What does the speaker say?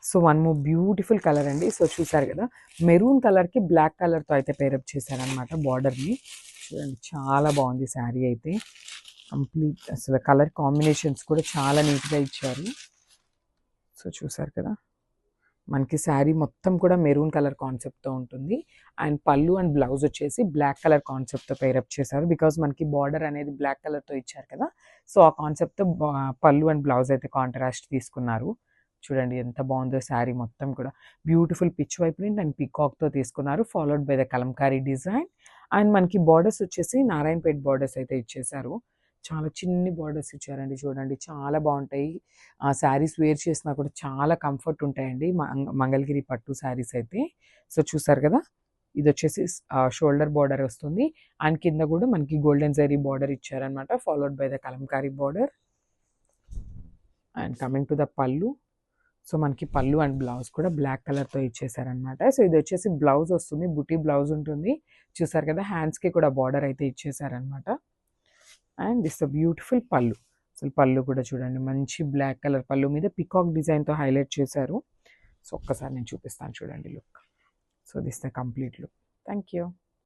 So one more beautiful colour అండి. So చూసారు కదా, మెరూన్ కలర్కి బ్లాక్ కలర్తో అయితే పేరప్ చేశారనమాట బార్డర్ని. చూడండి చాలా బాగుంది శారీ అయితే. కంప్లీట్ అసలు కలర్ కాంబినేషన్స్ కూడా చాలా నీట్గా ఇచ్చారు. సో చూసారు కదా, మనకి శారీ మొత్తం కూడా మెరూన్ కలర్ కాన్సెప్ట్తో ఉంటుంది. అండ్ పళ్ళు అండ్ బ్లౌజ్ వచ్చేసి బ్లాక్ కలర్ కాన్సెప్ట్తో పేరప్ చేశారు. బికాజ్ మనకి బార్డర్ అనేది బ్లాక్ కలర్తో ఇచ్చారు కదా, సో ఆ కాన్సెప్ట్తో పళ్ళు అండ్ బ్లౌజ్ అయితే కాంట్రాస్ట్ తీసుకున్నారు. చూడండి ఎంత బాగుందో శారీ మొత్తం కూడా. Beautiful Pichwai print and పికాక్తో తీసుకున్నారు, followed by the Kalamkari design. And మనకి బార్డర్స్ వచ్చేసి నారాయణపేట్ బార్డర్స్ అయితే ఇచ్చేసారు. చాలా చిన్ని బార్డర్స్ ఇచ్చారండి. చూడండి చాలా బాగుంటాయి. శారీస్ వేర్ చేసినా కూడా చాలా కంఫర్ట్ ఉంటాయండి మంగళగిరి పట్టు శారీస్ అయితే. సో చూసారు కదా, ఇది వచ్చేసి షోల్డర్ బార్డర్ వస్తుంది. అండ్ కింద కూడా మనకి గోల్డెన్ జరీ బార్డర్ ఇచ్చారనమాట, followed by the Kalamkari border. And coming to the పళ్ళు. సో మనకి పళ్ళు అండ్ బ్లౌజ్ కూడా బ్లాక్ కలర్తో ఇచ్చేసారనమాట. సో ఇది వచ్చేసి బ్లౌజ్ వస్తుంది, బుటీ బ్లౌజ్ ఉంటుంది. చూసారు కదా, హ్యాండ్స్కి కూడా బార్డర్ అయితే ఇచ్చేసారనమాట. అండ్ దిస్ బ్యూటిఫుల్ పళ్ళు. అసలు పళ్ళు కూడా చూడండి, మంచి బ్లాక్ కలర్ పళ్ళు మీద పికాక్ డిజైన్తో హైలైట్ చేశారు. సో ఒక్కసారి నేను చూపిస్తాను చూడండి look. So this the complete look. Thank you.